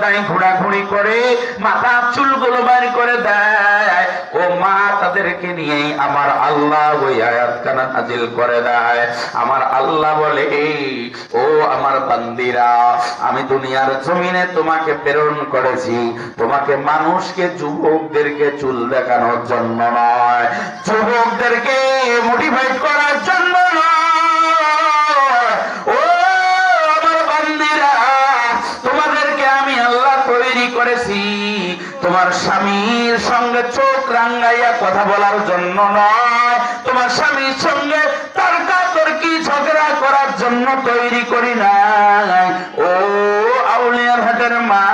রাস্তায় ঘোরাঘুরি করে মাথা চুলগুলো বাইর করে দেয়, ও মা তাদেরকে নিয়েই আমার আল্লাহ ওই আয়াতখানা নাজিল করে দেয়। আমার আল্লাহ বলে, ও আমার বান্দিরা, আমি দুনিয়ার জমিনে তোমাকে প্রেরণ করেছি তোমাকে মানুষকে, যুবকদেরকে চুল দেখানোর জন্য নয়, যুবকদেরকে মোটিভেট করার জন্য নয়। ও আমার বান্দিরা, তোমাদেরকে আমি আল্লাহ তৈরি করেছি তোমার স্বামীর সঙ্গে চোখ রাঙ্গাইয়া কথা বলার জন্য নয়, তোমার স্বামীর সঙ্গে তর্কাতর্কি ঝগড়া করার জন্য তৈরি করি নাই। ও আউলিয়ার হাটের মা,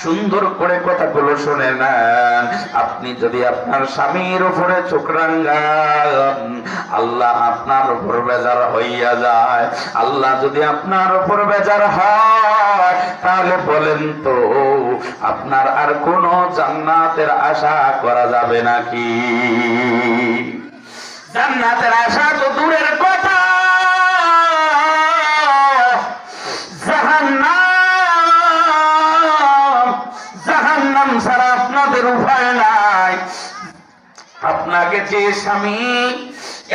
সুন্দর করে কথাগুলো শুনে নেন। আপনি যদি আপনার স্বামীর উপরে চোখ রাঙ্গান, আল্লাহ আপনার উপর বেজার হইয়া যায়। আল্লাহ যদি আপনার উপর বেজার হয়, তাহলে বলেন তো আপনার আর কোন জান্নাতের আশা করা যাবে নাকি? জান্নাতের আশা তো দূরের কথা, জাহান্নাম ছাড়া আপনাদের উপায় নাই। আপনাকে যে স্বামী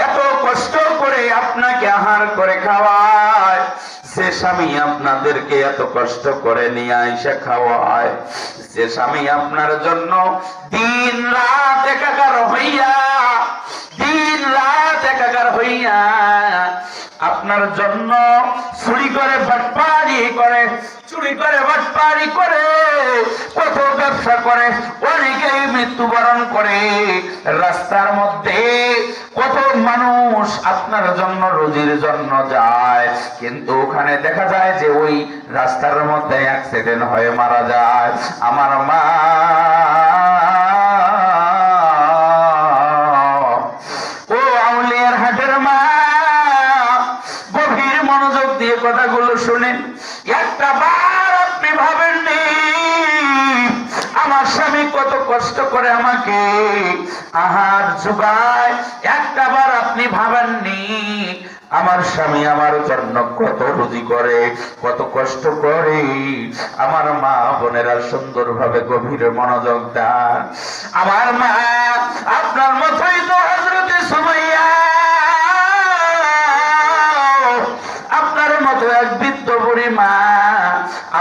এত কষ্ট করে আপনাকে আহার করে খাওয়ায়, সে স্বামী আপনাদেরকে এত কষ্ট করে নিয়ে আইসা খাওয়ায়, যে স্বামী আপনার জন্য দিন রাত একাকার হইয়া আপনার জন্য চুরি করে বাটপারি করে কত ব্যবসা করে, অনেকেই মৃত্যুবরণ করে রাস্তার মধ্যে, কত মানুষ আপনার জন্য রুজির জন্য যায়, কিন্তু ওখানে দেখা যায় যে ওই রাস্তার মধ্যে অ্যাক্সিডেন্ট হয়ে মারা যায়। আমার মা, ও আউলিয়ার হাটের মা, গভীর মনোযোগ দিয়ে কথাগুলো শুনেন। একটা বার আপনি ভাবেননি আমার স্বামী কত কষ্ট করে আমাকে আহার যোগায়? একটা বার আপনি ভাবেননি আমার স্বামী আমার জন্য কত রুজি করে, কত কষ্ট করে? আমার মা বোনেরা সুন্দরভাবে গভীর মনোযোগ দেন। আমার মা আপনার মতোই তো হযরতে সুমাইয়া, আপনার মতো এক বৃদ্ধ বুড়ি মা,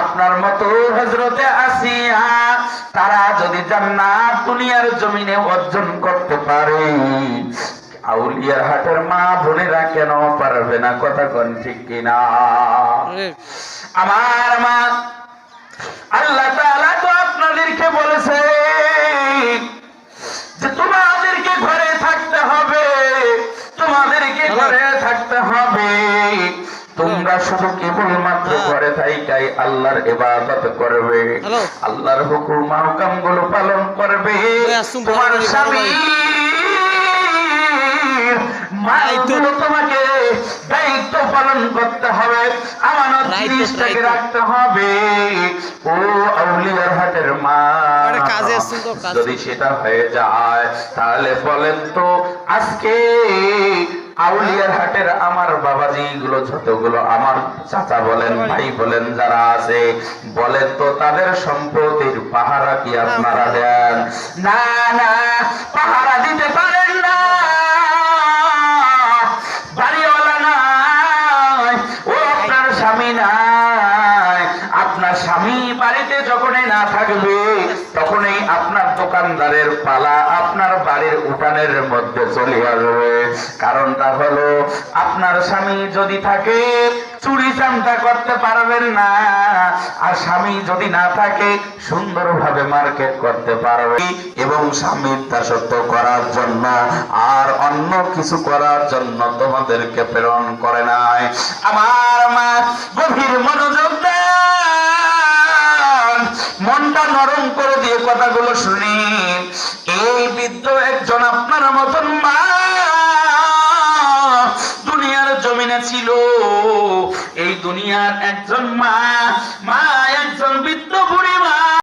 আপনার মতো হযরতে আসিয়া, তারা যদি জান্নাত দুনিয়ার জমিনে অর্জন করতে পারে, আউলিয়ার হাটের মা বোনেরা কেন পারবে না? কথা কোন ঠিক কিনা? আমার মা, আল্লাহ তাআলা তো আপনাদেরকে বলেছে যে তোমাদেরকে ঘরে থাকতে হবে, তোমাদেরকে ঘরে থাকতে হবে। তোমরা শুধু কেবলমাত্র ঘরে থাইকাই আল্লাহর ইবাদত করবে, আল্লাহর হুকুম আহকাম গুলো পালন করবে। তোমার স্বামী তোমাকে দায়িত্ব পালন করতে হবে, আমানত জিনিসটাকে রাখতে হবে। ও আউলিয়ার হাটের মা, যদি সেটা হয়ে যায় তাহলে বলেন তো আজকে আউলিয়ার হাটের আমার বাবাজি গুলো, যতগুলো আমার চাচা বলেন, ভাই বলেন, যারা আছে, বলেন তো তাদের সম্পত্তির পাহারা কি আপনারা দেন? না না, পাহারা দিতে পারেন না। বাড়িওয়ালা নাই, ও আপনার স্বামী নাই। আপনার স্বামী বাড়িতে যখনই না থাকবে, তখনই আপনার দোকানদারের পালা আপনার বাড়ির উঠানের মধ্যে চলে আসবে। কারণটা হলো, আপনার স্বামী যদি থাকে চুরি চামটা করতে পারবেন না, আর স্বামী যদি না থাকে সুন্দরভাবে মার্কেট করতে পারবে, এবং স্বামীর দাসত্ব করার জন্য আর অন্য কিছু করার জন্য তোমাদেরকে প্রেরণ করে নাই। আমার মা গভীর মনোযোগ দেন, মনটা নরম করে দিয়ে কথাগুলো শুনি। এই বৃদ্ধ একজন আপনার মতন মা দুনিয়ার জমিনে ছিল। এই দুনিয়ার একজন মা